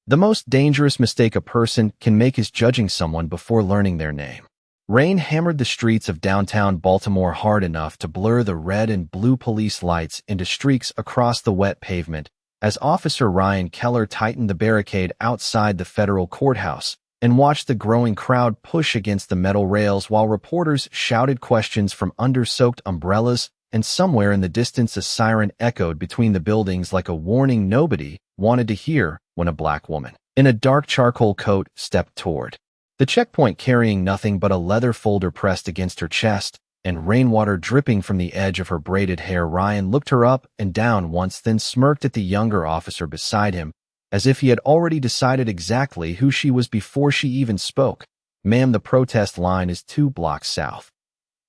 The most dangerous mistake a person can make is judging someone before learning their name. Rain hammered the streets of downtown Baltimore hard enough to blur the red and blue police lights into streaks across the wet pavement as Officer Ryan Keller tightened the barricade outside the federal courthouse and watched the growing crowd push against the metal rails while reporters shouted questions from under-soaked umbrellas, and somewhere in the distance a siren echoed between the buildings like a warning nobody wanted to hear when a black woman in a dark charcoal coat stepped toward the checkpoint carrying nothing but a leather folder pressed against her chest and rainwater dripping from the edge of her braided hair. Ryan looked her up and down once, then smirked at the younger officer beside him, as if he had already decided exactly who she was before she even spoke. "Ma'am, the protest line is 2 blocks south,"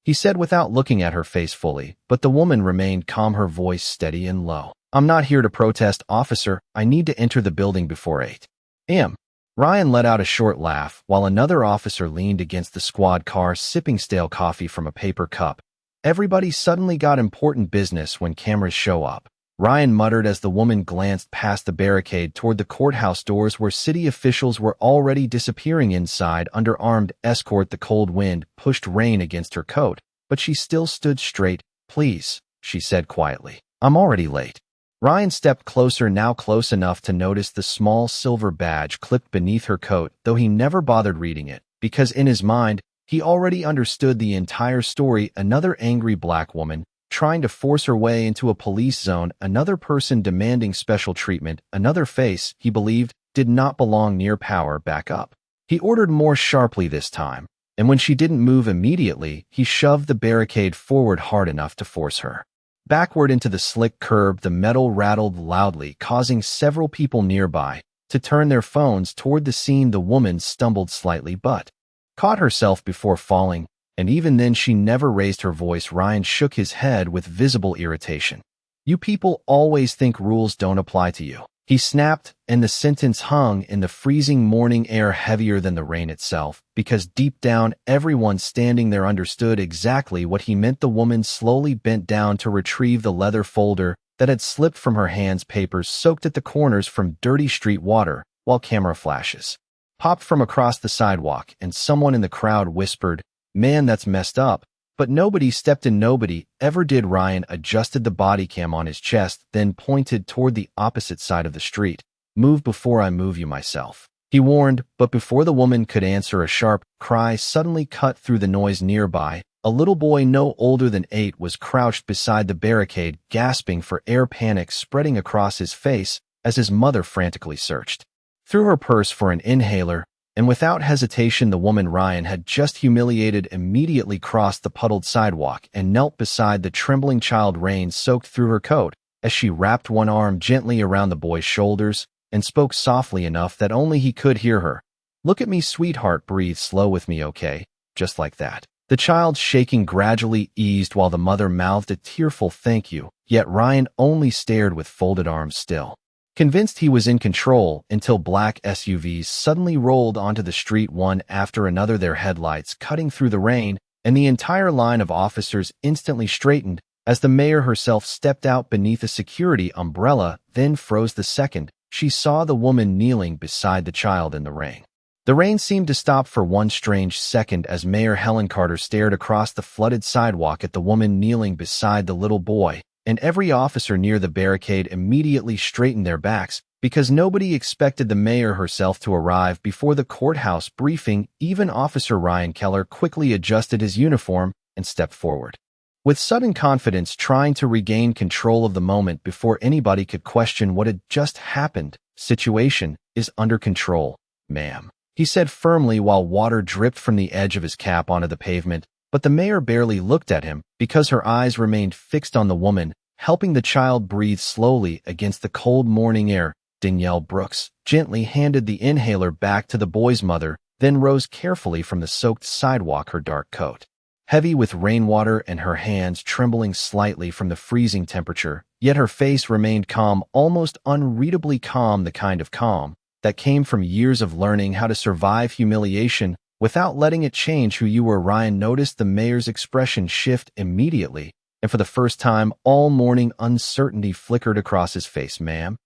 he said without looking at her face fully, but the woman remained calm, her voice steady and low. "I'm not here to protest, officer. I need to enter the building before 8 a.m. Ryan let out a short laugh while another officer leaned against the squad car sipping stale coffee from a paper cup. "Everybody suddenly got important business when cameras show up," Ryan muttered as the woman glanced past the barricade toward the courthouse doors where city officials were already disappearing inside under armed escort. The cold wind pushed rain against her coat, but she still stood straight. "Please," she said quietly. "I'm already late." Ryan stepped closer, now close enough to notice the small silver badge clipped beneath her coat, though he never bothered reading it, because in his mind, he already understood the entire story. Another angry black woman trying to force her way into a police zone, another person demanding special treatment, another face, he believed, did not belong near power. "Back up." He ordered more sharply this time, and when she didn't move immediately, he shoved the barricade forward hard enough to force her backward into the slick curb. The metal rattled loudly, causing several people nearby to turn their phones toward the scene. The woman stumbled slightly but caught herself before falling, and even then she never raised her voice. Ryan shook his head with visible irritation. "You people always think rules don't apply to you," he snapped, and the sentence hung in the freezing morning air heavier than the rain itself, because deep down everyone standing there understood exactly what he meant. The woman slowly bent down to retrieve the leather folder that had slipped from her hands, papers soaked at the corners from dirty street water, while camera flashes popped from across the sidewalk, and someone in the crowd whispered, "Man, that's messed up." But nobody stepped in. Nobody ever did. Ryan adjusted the body cam on his chest, then pointed toward the opposite side of the street. "Move before I move you myself," he warned, but before the woman could answer, a sharp cry suddenly cut through the noise nearby. A little boy no older than 8 was crouched beside the barricade, gasping for air, panic spreading across his face as his mother frantically searched through her purse for an inhaler. And without hesitation, the woman Ryan had just humiliated immediately crossed the puddled sidewalk and knelt beside the trembling child. Rain soaked through her coat as she wrapped one arm gently around the boy's shoulders and spoke softly enough that only he could hear her. "Look at me, sweetheart. Breathe slow with me, okay? Just like that." The child's shaking gradually eased while the mother mouthed a tearful thank you, yet Ryan only stared with folded arms still, convinced he was in control, until black SUVs suddenly rolled onto the street one after another, their headlights cutting through the rain, and the entire line of officers instantly straightened as the mayor herself stepped out beneath a security umbrella, then froze the second she saw the woman kneeling beside the child in the rain. The rain seemed to stop for one strange second as Mayor Helen Carter stared across the flooded sidewalk at the woman kneeling beside the little boy, and every officer near the barricade immediately straightened their backs, because nobody expected the mayor herself to arrive before the courthouse briefing. Even Officer Ryan Keller quickly adjusted his uniform and stepped forward with sudden confidence, trying to regain control of the moment before anybody could question what had just happened. "Situation is under control, ma'am," he said firmly while water dripped from the edge of his cap onto the pavement. But the mayor barely looked at him because her eyes remained fixed on the woman, helping the child breathe slowly against the cold morning air. Danielle Brooks gently handed the inhaler back to the boy's mother, then rose carefully from the soaked sidewalk, her dark coat heavy with rainwater and her hands trembling slightly from the freezing temperature, yet her face remained calm, almost unreadably calm, the kind of calm that came from years of learning how to survive humiliation without letting it change who you were. Ryan noticed the mayor's expression shift immediately, and for the first time all morning uncertainty flickered across his face. "Ma'am,"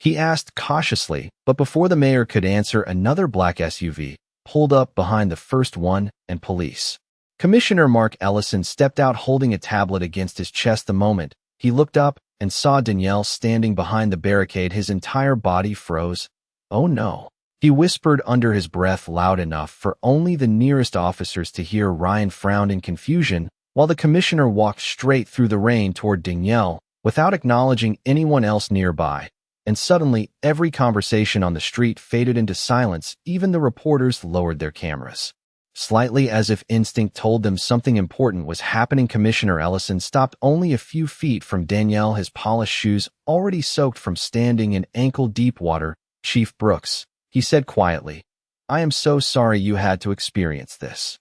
He asked cautiously, but before the mayor could answer, another black SUV pulled up behind the first one, and police. Commissioner Mark Ellison stepped out holding a tablet against his chest. The moment he looked up and saw Danielle standing behind the barricade, his entire body froze. "Oh no," he whispered under his breath, loud enough for only the nearest officers to hear. Ryan frowned in confusion while the commissioner walked straight through the rain toward Danielle without acknowledging anyone else nearby. And suddenly, every conversation on the street faded into silence. Even the reporters lowered their cameras. Slightly as if instinct told them something important was happening, Commissioner Ellison stopped only a few feet from Danielle, his polished shoes already soaked from standing in ankle-deep water. "Chief Brooks," he said quietly, "I am so sorry you had to experience this."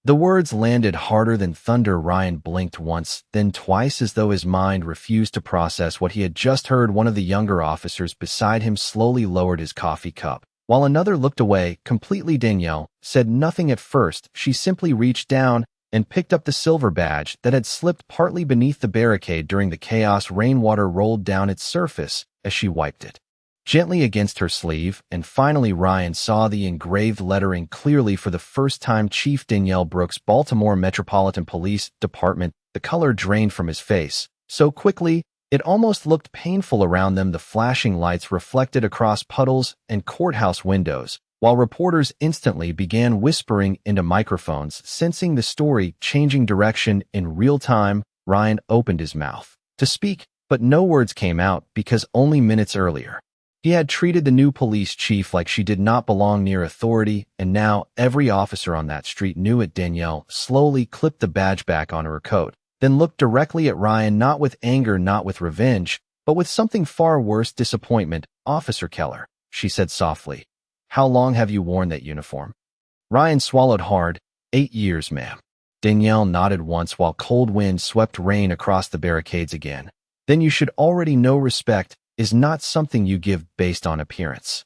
The words landed harder than thunder. Ryan blinked once, then twice, as though his mind refused to process what he had just heard. One of the younger officers beside him slowly lowered his coffee cup, while another looked away completely. Danielle said nothing at first. She simply reached down and picked up the silver badge that had slipped partly beneath the barricade during the chaos. Rainwater rolled down its surface as she wiped it gently against her sleeve, and finally Ryan saw the engraved lettering clearly for the first time: Chief Danielle Brooks, Baltimore Metropolitan Police Department. The color drained from his face so quickly it almost looked painful around them. The flashing lights reflected across puddles and courthouse windows, while reporters instantly began whispering into microphones, sensing the story changing direction in real time. Ryan opened his mouth to speak, but no words came out because only minutes earlier he had treated the new police chief like she did not belong near authority, and now every officer on that street knew it. Danielle slowly clipped the badge back on her coat, then looked directly at Ryan, not with anger, not with revenge, but with something far worse: disappointment. "Officer Keller," she said softly, "how long have you worn that uniform?" Ryan swallowed hard. 8 years, ma'am." Danielle nodded once while cold wind swept rain across the barricades again. "Then you should already know respect is not something you give based on appearance."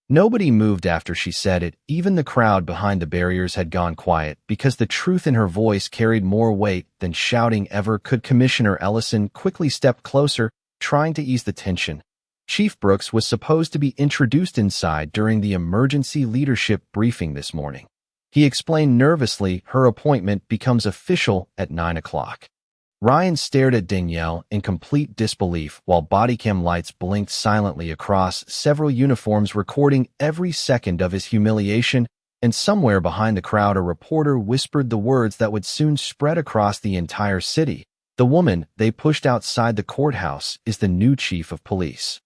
Nobody moved after she said it. Even the crowd behind the barriers had gone quiet because the truth in her voice carried more weight than shouting ever could. Commissioner Ellison quickly stepped closer, trying to ease the tension. Chief Brooks was supposed to be introduced inside during the emergency leadership briefing this morning. He explained nervously, "Her appointment becomes official at 9 o'clock. Ryan stared at Danielle in complete disbelief while bodycam lights blinked silently across several uniforms, recording every second of his humiliation. And somewhere behind the crowd, a reporter whispered the words that would soon spread across the entire city: "The woman they pushed outside the courthouse is the new chief of police."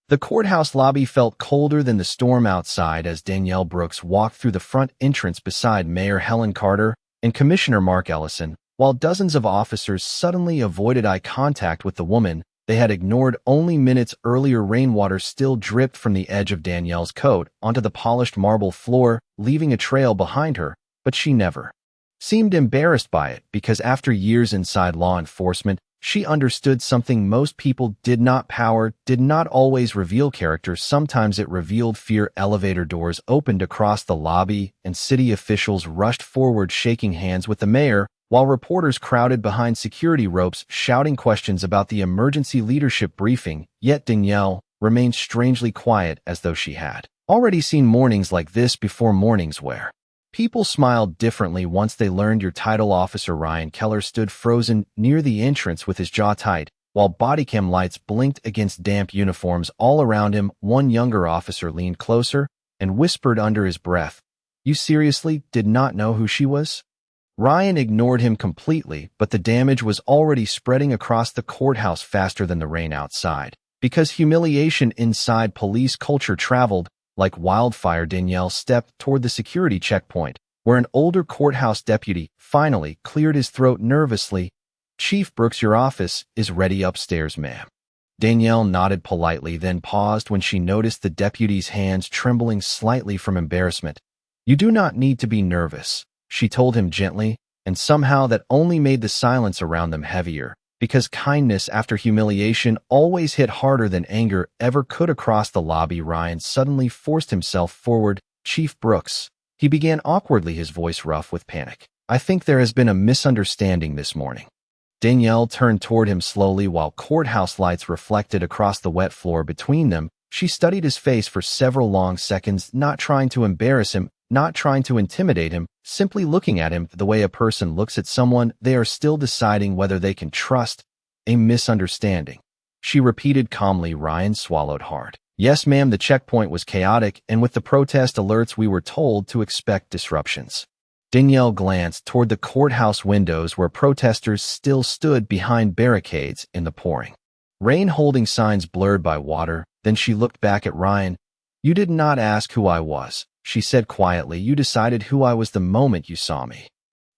The courthouse lobby felt colder than the storm outside as Danielle Brooks walked through the front entrance beside Mayor Helen Carter and Commissioner Mark Ellison, while dozens of officers suddenly avoided eye contact with the woman they had ignored only minutes earlier. Rainwater still dripped from the edge of Danielle's coat onto the polished marble floor, leaving a trail behind her, but she never seemed embarrassed by it because after years inside law enforcement, she understood something most people did not: power did not always reveal character. Sometimes it revealed fear. Elevator doors opened across the lobby and city officials rushed forward, shaking hands with the mayor, while reporters crowded behind security ropes, shouting questions about the emergency leadership briefing. Yet Danielle remained strangely quiet, as though she had already seen mornings like this before, mornings where people smiled differently once they learned your title. Officer Ryan Keller stood frozen near the entrance with his jaw tight, while bodycam lights blinked against damp uniforms all around him. One younger officer leaned closer and whispered under his breath, "You seriously did not know who she was?" Ryan ignored him completely, but the damage was already spreading across the courthouse faster than the rain outside, because humiliation inside police culture traveled like wildfire. Danielle stepped toward the security checkpoint, where an older courthouse deputy finally cleared his throat nervously. "Chief Brooks, your office is ready upstairs, ma'am." Danielle nodded politely, then paused when she noticed the deputy's hands trembling slightly from embarrassment. "You do not need to be nervous," she told him gently, and somehow that only made the silence around them heavier, because kindness after humiliation always hit harder than anger ever could. Across the lobby, Ryan suddenly forced himself forward. "Chief Brooks," he began awkwardly, his voice rough with panic, "I think there has been a misunderstanding this morning." Danielle turned toward him slowly while courthouse lights reflected across the wet floor between them. She studied his face for several long seconds, not trying to embarrass him, not trying to intimidate him, simply looking at him the way a person looks at someone they are still deciding whether they can trust. A misunderstanding. She repeated calmly. Ryan swallowed hard. Yes, ma'am, the checkpoint was chaotic, and with the protest alerts we were told to expect disruptions. Danielle glanced toward the courthouse windows where protesters still stood behind barricades in the pouring rain, holding signs blurred by water. Then she looked back at Ryan. You did not ask who I was, she said quietly. You decided who I was the moment you saw me.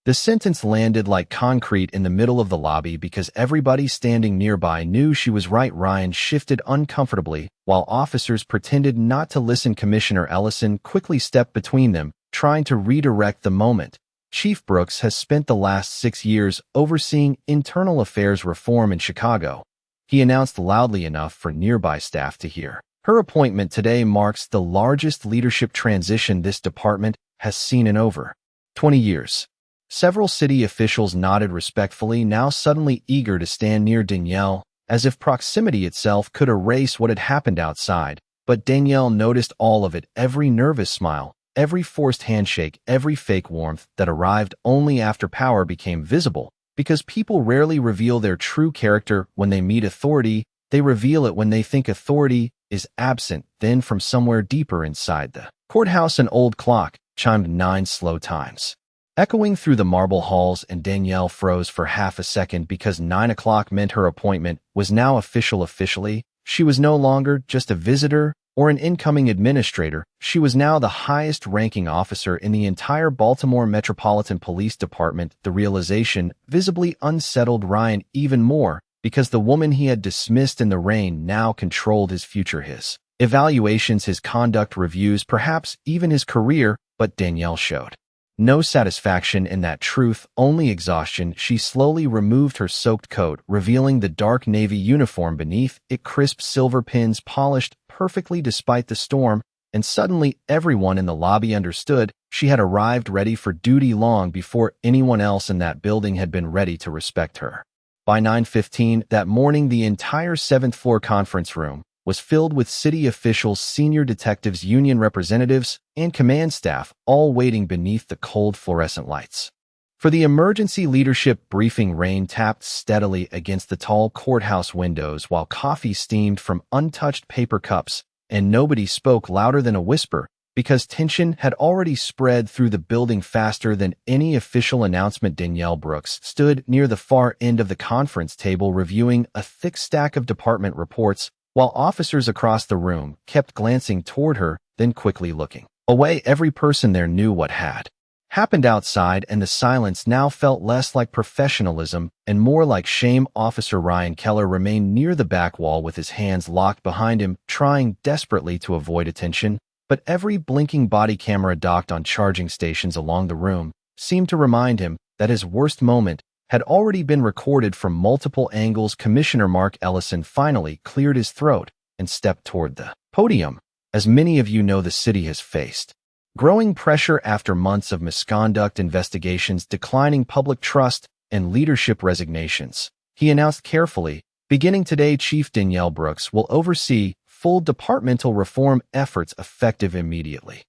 The sentence landed like concrete in the middle of the lobby because everybody standing nearby knew she was right. Ryan shifted uncomfortably while officers pretended not to listen. Commissioner Ellison quickly stepped between them, trying to redirect the moment. Chief Brooks has spent the last 6 years overseeing internal affairs reform in Chicago, he announced loudly enough for nearby staff to hear. Her appointment today marks the largest leadership transition this department has seen in over 20 years. Several city officials nodded respectfully, now suddenly eager to stand near Danielle, as if proximity itself could erase what had happened outside. But Danielle noticed all of it, every nervous smile, every forced handshake, every fake warmth that arrived only after power became visible. Because people rarely reveal their true character when they meet authority, they reveal it when they think authority is absent. Then from somewhere deeper inside the courthouse, an old clock chimed 9 slow times, echoing through the marble halls, and Danielle froze for half a second because 9 o'clock meant her appointment was now official. Officially, she was no longer just a visitor or an incoming administrator. She was now the highest-ranking officer in the entire Baltimore Metropolitan Police Department. The realization visibly unsettled Ryan even more because the woman he had dismissed in the rain now controlled his future, his evaluations, his conduct reviews, perhaps even his career. But Danielle showed no satisfaction in that truth, only exhaustion. She slowly removed her soaked coat, revealing the dark navy uniform beneath it, crisp silver pins polished perfectly despite the storm, and suddenly everyone in the lobby understood she had arrived ready for duty long before anyone else in that building had been ready to respect her. By 9:15 that morning, the entire 7th-floor conference room was filled with city officials, senior detectives, union representatives, and command staff, all waiting beneath the cold fluorescent lights for the emergency leadership briefing. Rain tapped steadily against the tall courthouse windows while coffee steamed from untouched paper cups, and nobody spoke louder than a whisper because tension had already spread through the building faster than any official announcement. Danielle Brooks stood near the far end of the conference table, reviewing a thick stack of department reports, while officers across the room kept glancing toward her, then quickly looking away. Every person there knew what had happened outside, and the silence now felt less like professionalism and more like shame. Officer Ryan Keller remained near the back wall with his hands locked behind him, trying desperately to avoid attention, but every blinking body camera docked on charging stations along the room seemed to remind him that his worst moment had already been recorded from multiple angles. Commissioner Mark Ellison finally cleared his throat and stepped toward the podium. As many of you know, the city has faced growing pressure after months of misconduct investigations, declining public trust, and leadership resignations. He announced carefully, beginning today, Chief Danielle Brooks will oversee full departmental reform efforts effective immediately.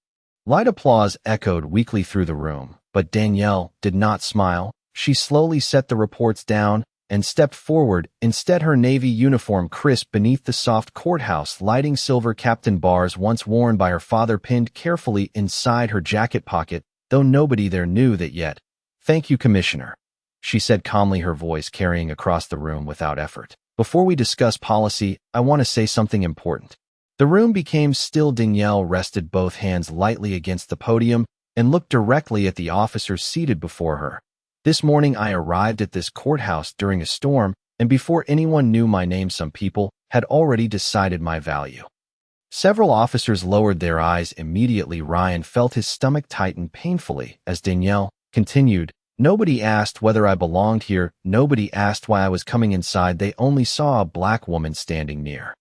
Light applause echoed weakly through the room, but Danielle did not smile. She slowly set the reports down and stepped forward. Instead, her navy uniform crisp beneath the soft courthouse lighting, silver captain bars once worn by her father pinned carefully inside her jacket pocket, though nobody there knew that yet. Thank you, Commissioner, she said calmly, her voice carrying across the room without effort. Before we discuss policy, I want to say something important. The room became still. Danielle rested both hands lightly against the podium and looked directly at the officers seated before her. This morning I arrived at this courthouse during a storm, and before anyone knew my name, some people had already decided my value. Several officers lowered their eyes immediately. Ryan felt his stomach tighten painfully as Danielle continued. Nobody asked whether I belonged here. Nobody asked why I was coming inside. They only saw a black woman standing near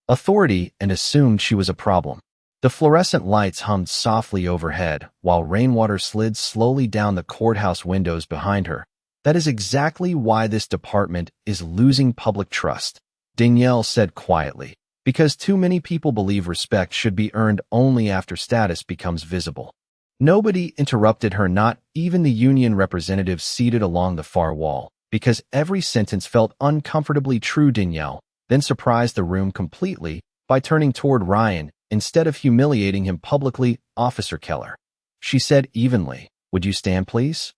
authority and assumed she was a problem. The fluorescent lights hummed softly overhead, while rainwater slid slowly down the courthouse windows behind her. That is exactly why this department is losing public trust, Danielle said quietly. Because too many people believe respect should be earned only after status becomes visible. Nobody interrupted her, not even the union representatives seated along the far wall, because every sentence felt uncomfortably true. Danielle then surprised the room completely by turning toward Ryan instead of humiliating him publicly. "Officer Keller," she said evenly, "would you stand, please?"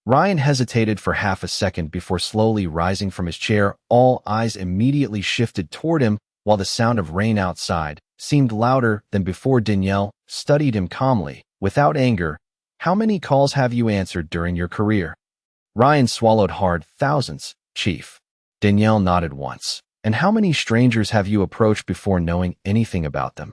Ryan hesitated for half a second before slowly rising from his chair. All eyes immediately shifted toward him, while the sound of rain outside seemed louder than before. Danielle studied him calmly, without anger. "How many calls have you answered during your career?" Ryan swallowed hard. "Thousands, Chief." Danielle nodded once. "And how many strangers have you approached before knowing anything about them?"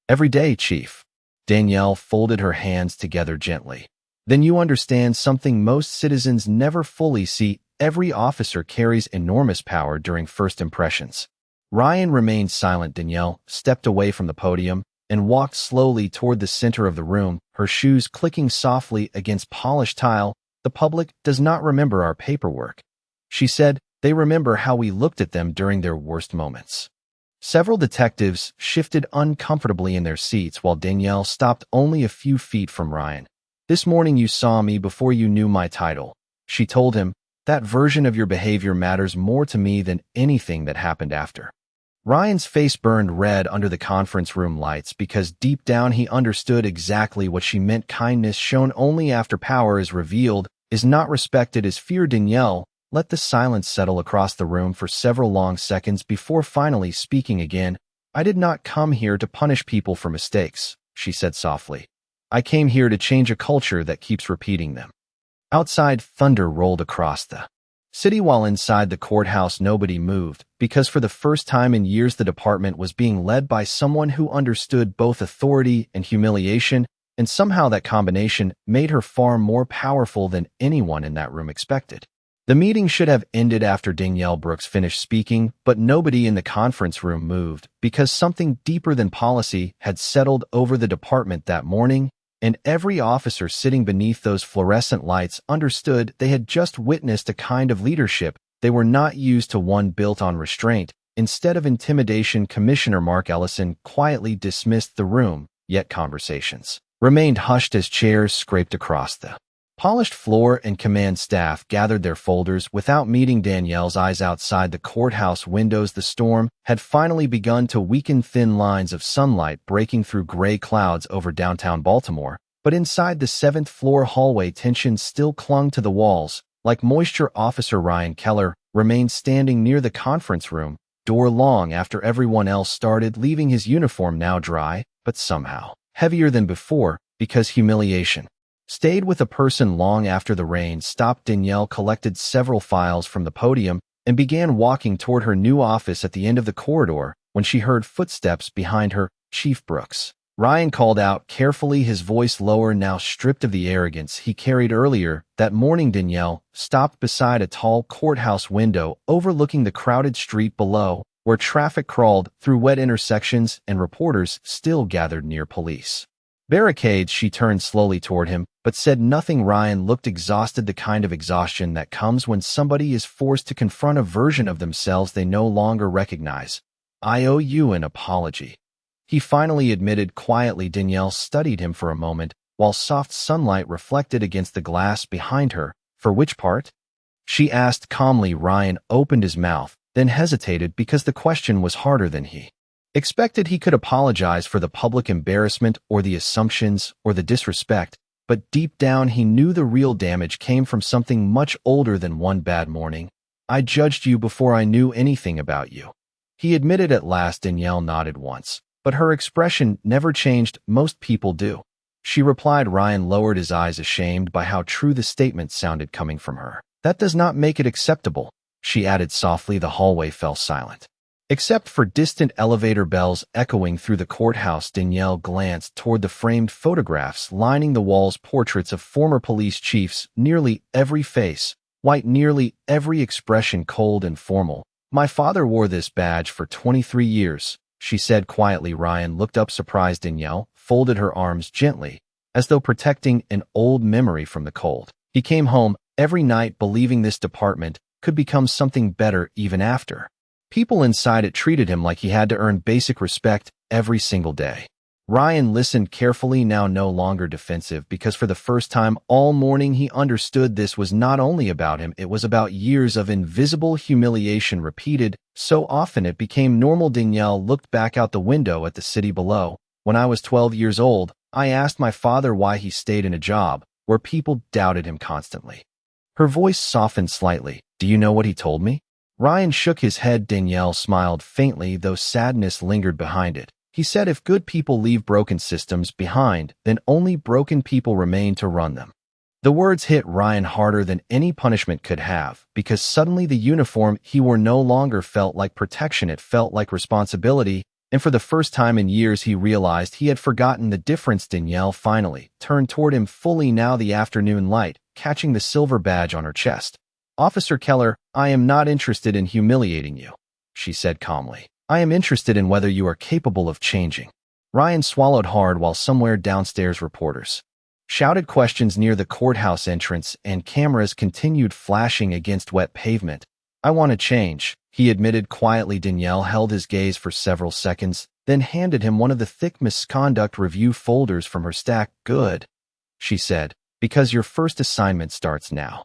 "Every day, Chief." Danielle folded her hands together gently. "Then you understand something most citizens never fully see. Every officer carries enormous power during first impressions." Ryan remained silent. Danielle stepped away from the podium and walked slowly toward the center of the room, her shoes clicking softly against polished tile. "The public does not remember our paperwork," she said. "They remember how we looked at them during their worst moments." Several detectives shifted uncomfortably in their seats while Danielle stopped only a few feet from Ryan. "This morning you saw me before you knew my title," she told him. "That version of your behavior matters more to me than anything that happened after." Ryan's face burned red under the conference room lights because deep down he understood exactly what she meant. Kindness shown only after power is revealed is not respected as fear. Danielle let the silence settle across the room for several long seconds before finally speaking again. "I did not come here to punish people for mistakes," she said softly. "I came here to change a culture that keeps repeating them." Outside, thunder rolled across the city while inside the courthouse nobody moved, because for the first time in years the department was being led by someone who understood both authority and humiliation, and somehow that combination made her far more powerful than anyone in that room expected. The meeting should have ended after Danielle Brooks finished speaking, but nobody in the conference room moved because something deeper than policy had settled over the department that morning, and every officer sitting beneath those fluorescent lights understood they had just witnessed a kind of leadership they were not used to, one built on restraint instead of intimidation. Commissioner Mark Ellison quietly dismissed the room, yet conversations remained hushed as chairs scraped across the polished floor and command staff gathered their folders without meeting Danielle's eyes. Outside the courthouse windows, the storm had finally begun to weaken, thin lines of sunlight breaking through gray clouds over downtown Baltimore. But inside the seventh-floor hallway, tension still clung to the walls, like moisture. Officer Ryan Keller remained standing near the conference room door long after everyone else started leaving, his uniform now dry, but somehow heavier than before, because humiliation stayed with a person long after the rain stopped. Danielle collected several files from the podium and began walking toward her new office at the end of the corridor when she heard footsteps behind her. "Chief Brooks," Ryan called out carefully, his voice lower, now stripped of the arrogance he carried earlier. That morning, Danielle stopped beside a tall courthouse window overlooking the crowded street below, where traffic crawled through wet intersections and reporters still gathered near police barricades. She turned slowly toward him, but said nothing. Ryan looked exhausted, the kind of exhaustion that comes when somebody is forced to confront a version of themselves they no longer recognize. "I owe you an apology," he finally admitted quietly. Danielle studied him for a moment, while soft sunlight reflected against the glass behind her. "For which part?" she asked calmly. Ryan opened his mouth, then hesitated because the question was harder than he expected. He could apologize for the public embarrassment or the assumptions or the disrespect, but deep down he knew the real damage came from something much older than one bad morning. "I judged you before I knew anything about you," he admitted at last. Danielle nodded once, but her expression never changed. "Most people do," she replied. Ryan lowered his eyes, ashamed by how true the statement sounded coming from her. "That does not make it acceptable," she added softly. The hallway fell silent, except for distant elevator bells echoing through the courthouse. Danielle glanced toward the framed photographs lining the walls, portraits of former police chiefs, nearly every face white, nearly every expression cold and formal. "My father wore this badge for 23 years, she said quietly. Ryan looked up, surprised. Danielle folded her arms gently, as though protecting an old memory from the cold. "He came home every night believing this department could become something better even after People inside it treated him like he had to earn basic respect every single day. Ryan listened carefully, now no longer defensive, because for the first time all morning he understood this was not only about him, it was about years of invisible humiliation repeated so often it became normal. Danielle looked back out the window at the city below. When I was 12 years old, I asked my father why he stayed in a job where people doubted him constantly. Her voice softened slightly. Do you know what he told me? Ryan shook his head. Danielle smiled faintly, though sadness lingered behind it. He said if good people leave broken systems behind, then only broken people remain to run them. The words hit Ryan harder than any punishment could have, because suddenly the uniform he wore no longer felt like protection, it felt like responsibility, and for the first time in years he realized he had forgotten the difference. Danielle finally turned toward him fully, now the afternoon light catching the silver badge on her chest. Officer Keller, I am not interested in humiliating you, she said calmly. I am interested in whether you are capable of changing. Ryan swallowed hard while somewhere downstairs reporters shouted questions near the courthouse entrance and cameras continued flashing against wet pavement. I want to change, he admitted quietly. Danielle held his gaze for several seconds, then handed him one of the thick misconduct review folders from her stack. Good, she said, because your first assignment starts now.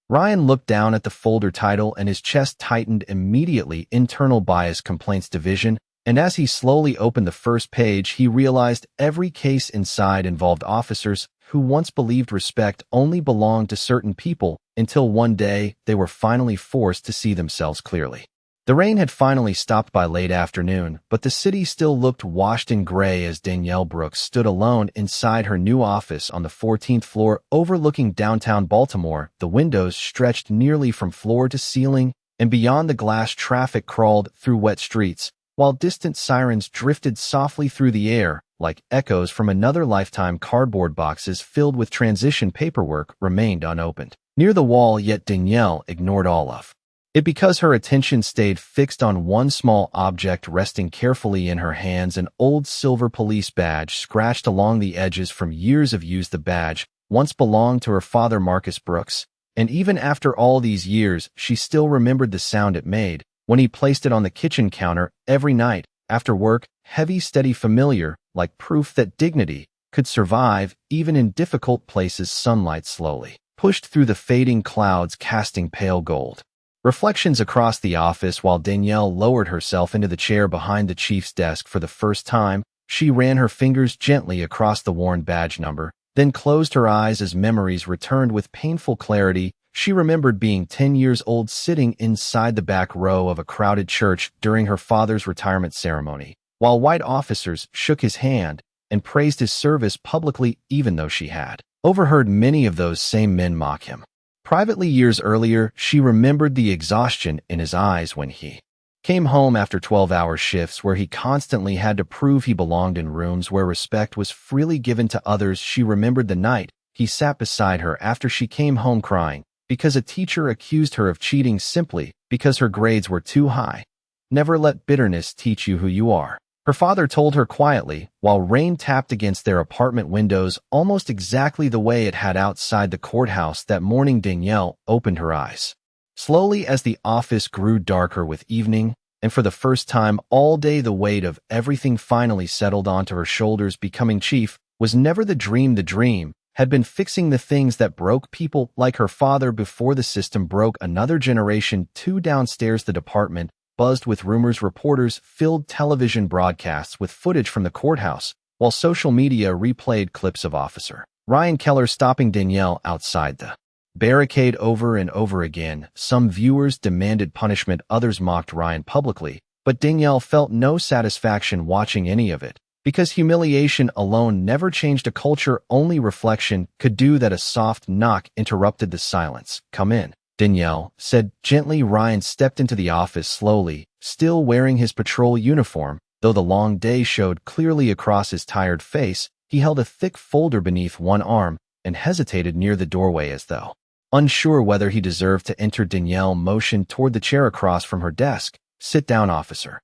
Ryan looked down at the folder title and his chest tightened immediately. Internal Bias Complaints Division, and as he slowly opened the first page, he realized every case inside involved officers who once believed respect only belonged to certain people, until one day they were finally forced to see themselves clearly. The rain had finally stopped by late afternoon, but the city still looked washed in gray as Danielle Brooks stood alone inside her new office on the 14th floor overlooking downtown Baltimore. The windows stretched nearly from floor to ceiling, and beyond the glass traffic crawled through wet streets, while distant sirens drifted softly through the air like echoes from another lifetime. Cardboard boxes filled with transition paperwork remained unopened near the wall, yet Danielle ignored all of it because her attention stayed fixed on one small object resting carefully in her hands, an old silver police badge scratched along the edges from years of use. The badge once belonged to her father, Marcus Brooks, and even after all these years, she still remembered the sound it made when he placed it on the kitchen counter every night after work, heavy, steady, familiar, like proof that dignity could survive even in difficult places. Sunlight slowly pushed through the fading clouds, casting pale gold reflections across the office. While Danielle lowered herself into the chair behind the chief's desk for the first time, she ran her fingers gently across the worn badge number, then closed her eyes as memories returned with painful clarity. She remembered being 10 years old, sitting inside the back row of a crowded church during her father's retirement ceremony, while white officers shook his hand and praised his service publicly, even though she had overheard many of those same men mock him privately years earlier. She remembered the exhaustion in his eyes when he came home after 12-hour shifts where he constantly had to prove he belonged in rooms where respect was freely given to others. She remembered the night he sat beside her after she came home crying because a teacher accused her of cheating simply because her grades were too high. Never let bitterness teach you who you are, her father told her quietly, while rain tapped against their apartment windows almost exactly the way it had outside the courthouse that morning. Danielle opened her eyes slowly as the office grew darker with evening, and for the first time all day the weight of everything finally settled onto her shoulders. Becoming chief was never the dream. The dream had been fixing the things that broke people like her father before the system broke another generation. Two downstairs, the department buzzed with rumors. Reporters filled television broadcasts with footage from the courthouse, while social media replayed clips of Officer Ryan Keller stopping Danielle outside the barricade over and over again. Some viewers demanded punishment, others mocked Ryan publicly, but Danielle felt no satisfaction watching any of it, because humiliation alone never changed a culture. Only reflection could do that. A soft knock interrupted the silence. Come in, Danielle said gently. Ryan stepped into the office slowly, still wearing his patrol uniform, though the long day showed clearly across his tired face. He held a thick folder beneath one arm and hesitated near the doorway as though unsure whether he deserved to enter. Danielle motioned toward the chair across from her desk. Sit down, officer.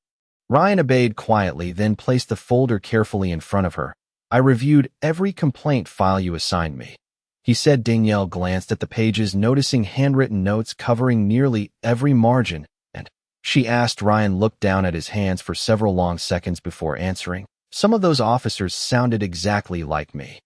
Ryan obeyed quietly, then placed the folder carefully in front of her. I reviewed every complaint file you assigned me, he said. Danielle glanced at the pages, noticing handwritten notes covering nearly every margin, and she asked. Ryan looked down at his hands for several long seconds before answering. Some of those officers sounded exactly like me.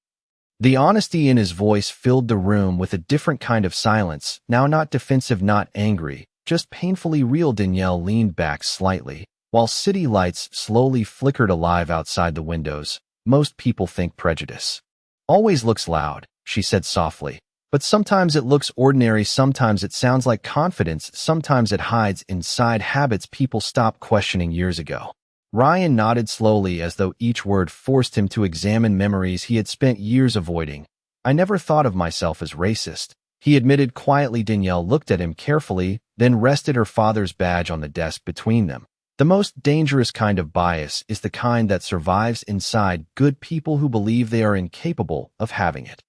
The honesty in his voice filled the room with a different kind of silence, now not defensive, not angry, just painfully real. Danielle leaned back slightly, while city lights slowly flickered alive outside the windows. Most people think prejudice always looks loud, she said softly. But sometimes it looks ordinary, sometimes it sounds like confidence, sometimes it hides inside habits people stopped questioning years ago. Ryan nodded slowly as though each word forced him to examine memories he had spent years avoiding. I never thought of myself as racist, he admitted quietly. Danielle looked at him carefully, then rested her father's badge on the desk between them. The most dangerous kind of bias is the kind that survives inside good people who believe they are incapable of having it.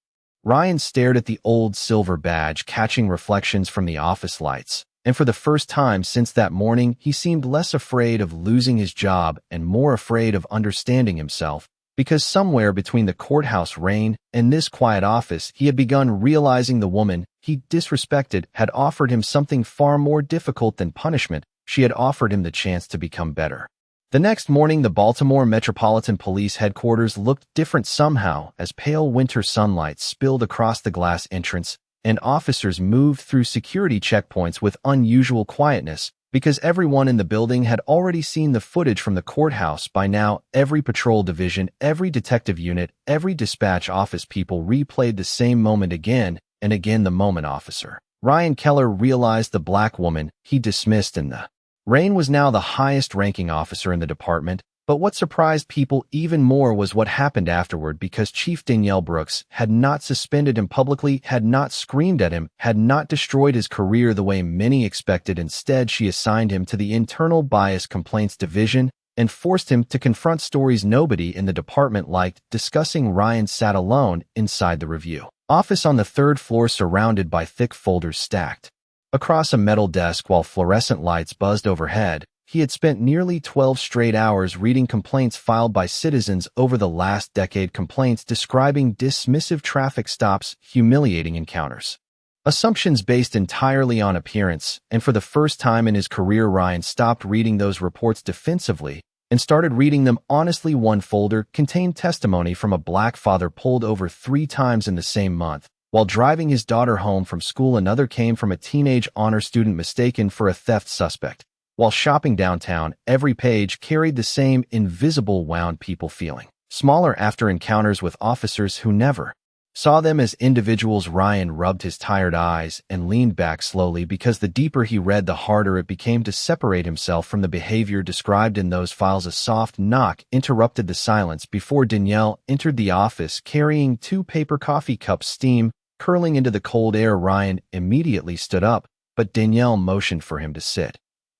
Ryan stared at the old silver badge, catching reflections from the office lights, and for the first time since that morning, he seemed less afraid of losing his job and more afraid of understanding himself, because somewhere between the courthouse rain and this quiet office, he had begun realizing the woman he disrespected had offered him something far more difficult than punishment. She had offered him the chance to become better. The next morning, the Baltimore Metropolitan Police headquarters looked different somehow as pale winter sunlight spilled across the glass entrance, and officers moved through security checkpoints with unusual quietness, because everyone in the building had already seen the footage from the courthouse by now. Every patrol division, every detective unit, every dispatch office, people replayed the same moment again and again. The moment officer Ryan Keller realized the black woman he dismissed in the rain was now the highest-ranking officer in the department. But what surprised people even more was what happened afterward, because Chief Danielle Brooks had not suspended him publicly, had not screamed at him, had not destroyed his career the way many expected. Instead, she assigned him to the Internal Bias Complaints Division and forced him to confront stories nobody in the department liked. Discussing, Ryan sat alone inside the review office on the third floor, surrounded by thick folders stacked across a metal desk while fluorescent lights buzzed overhead. He had spent nearly 12 straight hours reading complaints filed by citizens over the last decade, complaints describing dismissive traffic stops, humiliating encounters, assumptions based entirely on appearance. And for the first time in his career, Ryan stopped reading those reports defensively and started reading them honestly. One folder contained testimony from a black father pulled over 3 times in the same month while driving his daughter home from school. Another came from a teenage honor student mistaken for a theft suspect while shopping downtown. Every page carried the same invisible wound people feeling smaller after encounters with officers who never saw them as individuals. Ryan rubbed his tired eyes and leaned back slowly, because the deeper he read, the harder it became to separate himself from the behavior described in those files. A soft knock interrupted the silence before Danielle entered the office carrying 2 paper coffee cups, steam curling into the cold air. Ryan immediately stood up, but Danielle motioned for him to sit.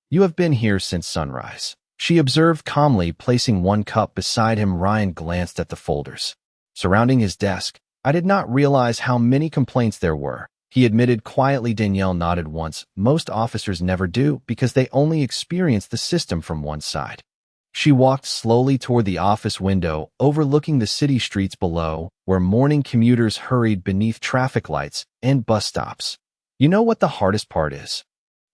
"You have been here since sunrise," she observed calmly, placing 1 cup beside him. Ryan glanced at the folders surrounding his desk. "I did not realize how many complaints there were," he admitted quietly. Danielle nodded once. "Most officers never do, because they only experience the system from one side." She walked slowly toward the office window, overlooking the city streets below, where morning commuters hurried beneath traffic lights and bus stops. "You know what the hardest part is?"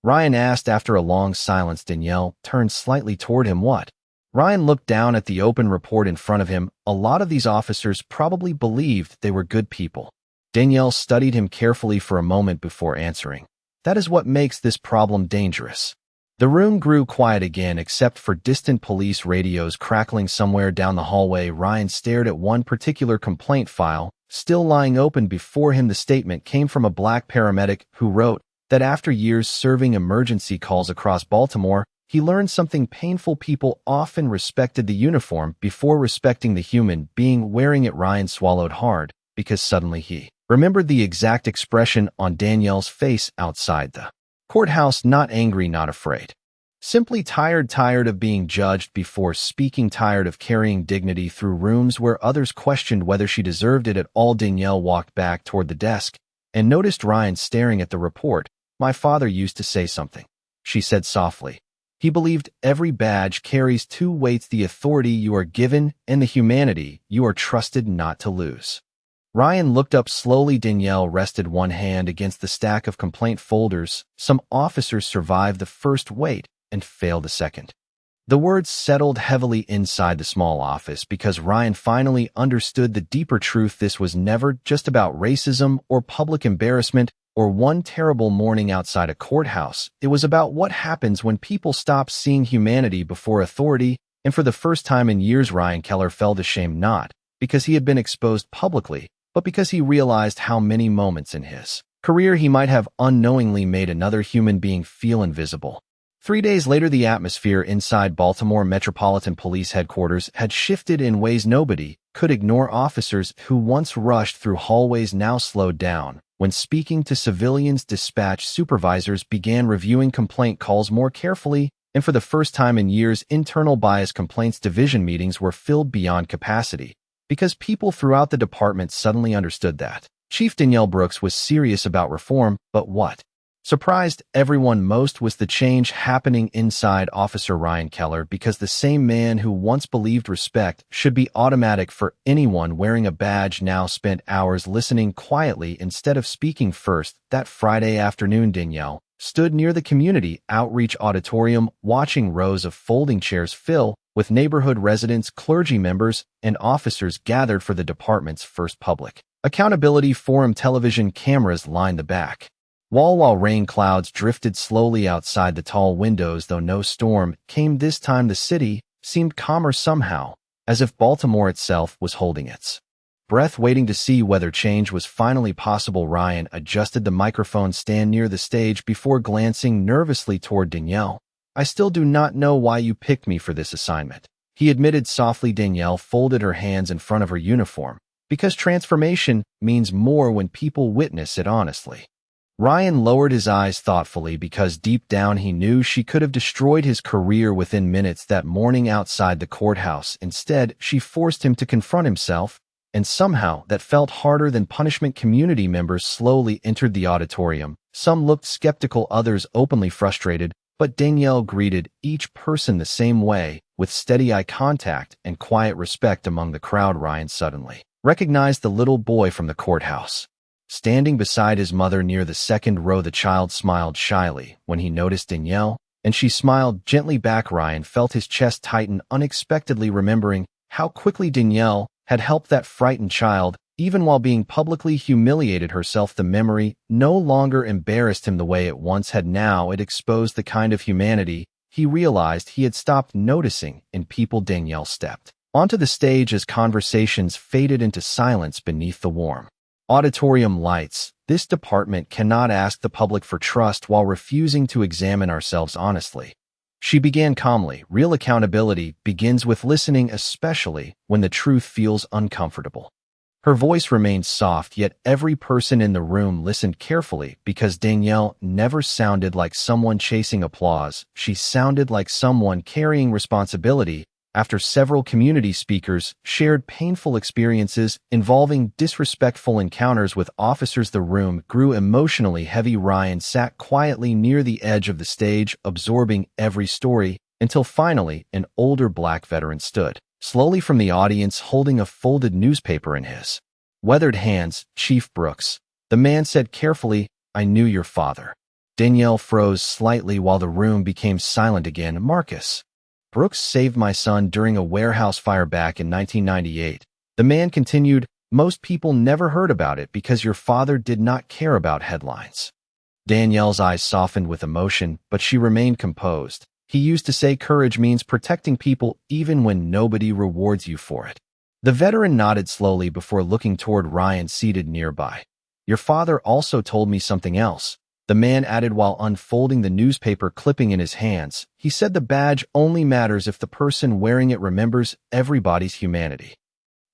Ryan asked after a long silence. Danielle turned slightly toward him. "What?" Ryan looked down at the open report in front of him. "A lot of these officers probably believed they were good people." Danielle studied him carefully for a moment before answering. "That is what makes this problem dangerous." The room grew quiet again, except for distant police radios crackling somewhere down the hallway. Ryan stared at one particular complaint file, still lying open before him. The statement came from a black paramedic who wrote that after years serving emergency calls across Baltimore, he learned something painful: people often respected the uniform before respecting the human being wearing it. Ryan swallowed hard, because suddenly he remembered the exact expression on Danielle's face outside the courthouse. Not angry, not afraid. Simply tired. Tired of being judged before speaking, tired of carrying dignity through rooms where others questioned whether she deserved it at all. Danielle walked back toward the desk and noticed Ryan staring at the report. "My father used to say something," she said softly. "He believed every badge carries 2 weights: the authority you are given and the humanity you are trusted not to lose." Ryan looked up slowly. Danielle rested one hand against the stack of complaint folders. "Some officers survive the first weight, and failed a second. The words settled heavily inside the small office because Ryan finally understood the deeper truth. This was never just about racism or public embarrassment or one terrible morning outside a courthouse. It was about what happens when people stop seeing humanity before authority, and for the first time in years, Ryan Keller felt ashamed not because he had been exposed publicly, but because he realized how many moments in his career he might have unknowingly made another human being feel invisible. 3 days later, the atmosphere inside Baltimore Metropolitan Police Headquarters had shifted in ways nobody could ignore. Officers who once rushed through hallways now slowed down when speaking to civilians. Dispatch supervisors began reviewing complaint calls more carefully, and for the first time in years, internal bias complaints division meetings were filled beyond capacity because people throughout the department suddenly understood that Chief Danielle Brooks was serious about reform. But what surprised everyone most was the change happening inside Officer Ryan Keller, because the same man who once believed respect should be automatic for anyone wearing a badge now spent hours listening quietly instead of speaking first. That Friday afternoon, Danielle stood near the community outreach auditorium watching rows of folding chairs fill with neighborhood residents, clergy members, and officers gathered for the department's first public accountability forum. Television cameras lined the back wall while rain clouds drifted slowly outside the tall windows. Though no storm came this time, the city seemed calmer somehow, as if Baltimore itself was holding its breath, waiting to see whether change was finally possible. Ryan adjusted the microphone stand near the stage before glancing nervously toward Danielle. "I still do not know why you picked me for this assignment," he admitted softly. Danielle folded her hands in front of her uniform. "Because transformation means more when people witness it honestly." Ryan lowered his eyes thoughtfully, because deep down he knew she could have destroyed his career within minutes that morning outside the courthouse. Instead, she forced him to confront himself, and somehow that felt harder than punishment. Community members slowly entered the auditorium. Some looked skeptical, others openly frustrated, but Danielle greeted each person the same way, with steady eye contact and quiet respect. Among the crowd, Ryan suddenly recognized the little boy from the courthouse. Standing beside his mother near the second row, the child smiled shyly when he noticed Danielle, and she smiled gently back. Ryan felt his chest tighten unexpectedly, remembering how quickly Danielle had helped that frightened child, even while being publicly humiliated herself. The memory no longer embarrassed him the way it once had. Now it exposed the kind of humanity he realized he had stopped noticing in people. Danielle stepped onto the stage as conversations faded into silence beneath the warm auditorium lights. This department cannot ask the public for trust while refusing to examine ourselves honestly, she began calmly. Real accountability begins with listening, especially when the truth feels uncomfortable. Her voice remained soft, yet every person in the room listened carefully, because Danielle never sounded like someone chasing applause. She sounded like someone carrying responsibility. After several community speakers shared painful experiences involving disrespectful encounters with officers, the room grew emotionally heavy. Ryan sat quietly near the edge of the stage, absorbing every story, until finally an older black veteran stood slowly from the audience, holding a folded newspaper in his weathered hands. "Chief Brooks," the man said carefully, "I knew your father." Danielle froze slightly while the room became silent again. "Marcus Brooks saved my son during a warehouse fire back in 1998. The man continued, "Most people never heard about it because your father did not care about headlines." Danielle's eyes softened with emotion, but she remained composed. "He used to say courage means protecting people even when nobody rewards you for it." The veteran nodded slowly before looking toward Ryan seated nearby. "Your father also told me something else," the man added while unfolding the newspaper clipping in his hands. "He said the badge only matters if the person wearing it remembers everybody's humanity."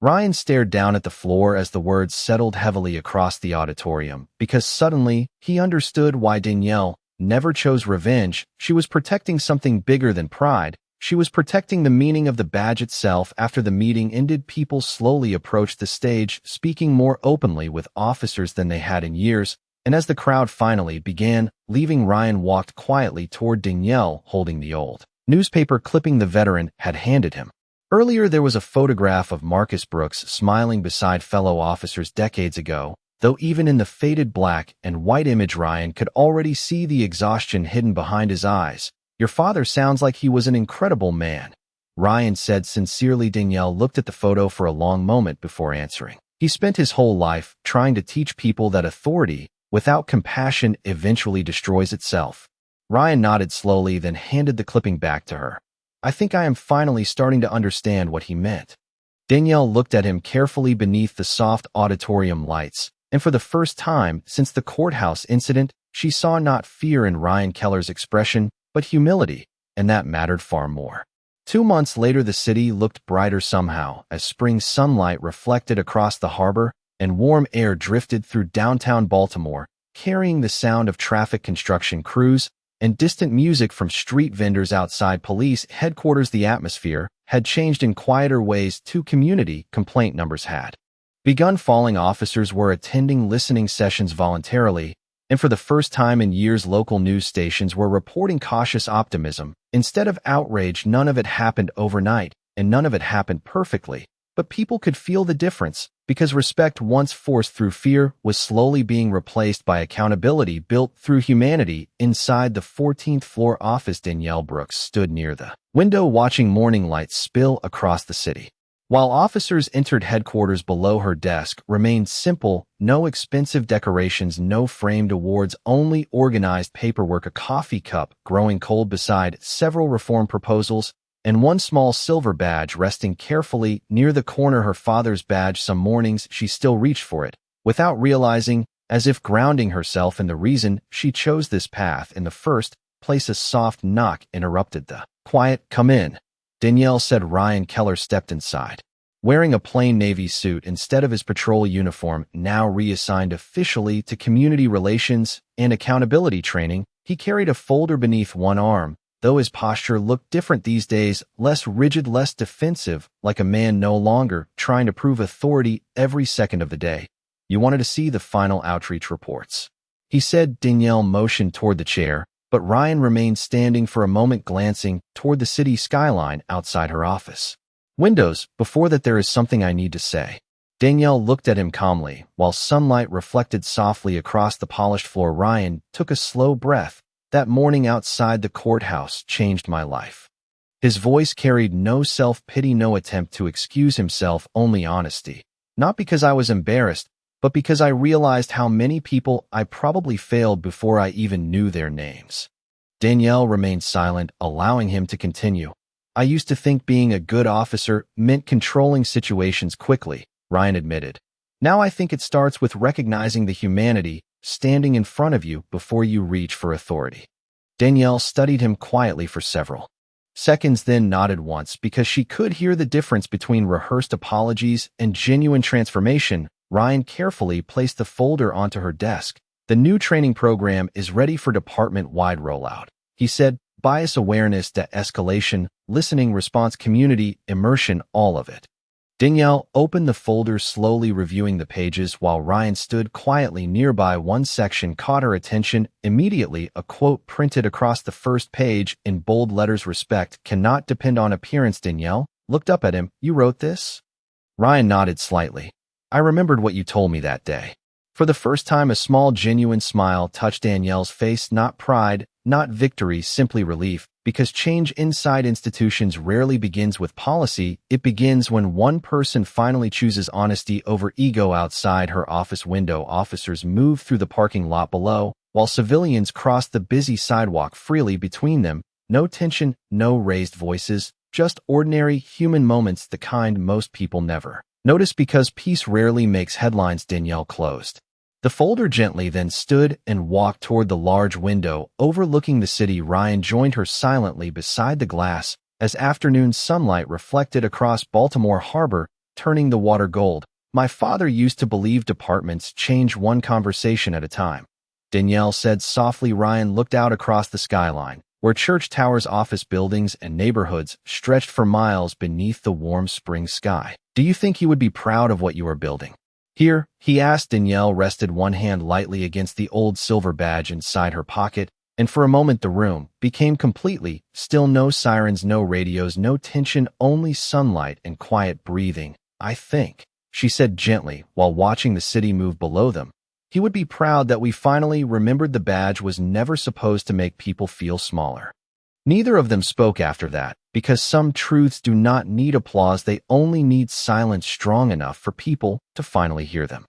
Ryan stared down at the floor as the words settled heavily across the auditorium, because suddenly he understood why Danielle never chose revenge. She was protecting something bigger than pride. She was protecting the meaning of the badge itself. After the meeting ended, people slowly approached the stage, speaking more openly with officers than they had in years. And as the crowd finally began leaving, Ryan walked quietly toward Danielle, holding the old newspaper clipping the veteran had handed him. Earlier, there was a photograph of Marcus Brooks smiling beside fellow officers decades ago, though even in the faded black and white image, Ryan could already see the exhaustion hidden behind his eyes. Your father sounds like he was an incredible man, Ryan said sincerely. Danielle looked at the photo for a long moment before answering. He spent his whole life trying to teach people that authority, without compassion, eventually destroys itself. Ryan nodded slowly, then handed the clipping back to her. I think I am finally starting to understand what he meant. Danielle looked at him carefully beneath the soft auditorium lights, and for the first time since the courthouse incident, she saw not fear in Ryan Keller's expression, but humility, and that mattered far more. 2 months later, the city looked brighter somehow as spring sunlight reflected across the harbor and warm air drifted through downtown Baltimore, carrying the sound of traffic, construction crews, and distant music from street vendors outside police headquarters. The atmosphere had changed in quieter ways too. Community complaint numbers had begun falling. Officers were attending listening sessions voluntarily, and for the first time in years, local news stations were reporting cautious optimism instead of outrage. None of it happened overnight, and none of it happened perfectly, but people could feel the difference because respect once forced through fear was slowly being replaced by accountability built through humanity. Inside the 14th floor office, Danielle Brooks stood near the window watching morning lights spill across the city. While officers entered headquarters, below her desk remained simple, no expensive decorations, no framed awards, only organized paperwork, a coffee cup growing cold beside several reform proposals, and one small silver badge resting carefully near the corner. Her father's badge. Some mornings she still reached for it, without realizing, as if grounding herself in the reason she chose this path in the first place. A soft knock interrupted the quiet. Come in, Danielle said. Ryan Keller stepped inside. Wearing a plain navy suit instead of his patrol uniform, now reassigned officially to community relations and accountability training, he carried a folder beneath one arm, though his posture looked different these days, less rigid, less defensive, like a man no longer trying to prove authority every second of the day. You wanted to see the final outreach reports, he said. Danielle motioned toward the chair, but Ryan remained standing for a moment, glancing toward the city skyline outside her office windows. Before that, there is something I need to say. Danielle looked at him calmly, while sunlight reflected softly across the polished floor. Ryan took a slow breath. That morning outside the courthouse changed my life. His voice carried no self-pity, no attempt to excuse himself, only honesty. Not because I was embarrassed, but because I realized how many people I probably failed before I even knew their names. Danielle remained silent, allowing him to continue. I used to think being a good officer meant controlling situations quickly, Ryan admitted. Now I think it starts with recognizing the humanity standing in front of you before you reach for authority. Danielle studied him quietly for several seconds, then nodded once because she could hear the difference between rehearsed apologies and genuine transformation. Ryan carefully placed the folder onto her desk. The new training program is ready for department-wide rollout, he said. Bias awareness, de-escalation, listening, response, community, immersion, all of it. Danielle opened the folder, slowly reviewing the pages while Ryan stood quietly nearby. One section caught her attention immediately, a quote printed across the first page in bold letters. Respect cannot depend on appearance. Danielle looked up at him. You wrote this? Ryan nodded slightly. I remembered what you told me that day. For the first time, a small, genuine smile touched Danielle's face. Not pride, not victory, simply relief, because change inside institutions rarely begins with policy. It begins when one person finally chooses honesty over ego. Outside her office window, officers moved through the parking lot below, while civilians crossed the busy sidewalk freely between them. No tension, no raised voices, just ordinary human moments, the kind most people never notice because peace rarely makes headlines. Danielle closed the folder gently, then stood and walked toward the large window overlooking the city. Ryan joined her silently beside the glass as afternoon sunlight reflected across Baltimore harbor, turning the water gold. My father used to believe departments change one conversation at a time, Danielle said softly. Ryan looked out across the skyline, where church towers, office buildings, and neighborhoods stretched for miles beneath the warm spring sky. Do you think he would be proud of what you are building here? He asked. Danielle rested one hand lightly against the old silver badge inside her pocket, and for a moment the room became completely still. No sirens, no radios, no tension, only sunlight and quiet breathing. I think, she said gently while watching the city move below them, he would be proud that we finally remembered the badge was never supposed to make people feel smaller. Neither of them spoke after that, because some truths do not need applause, they only need silence strong enough for people to finally hear them.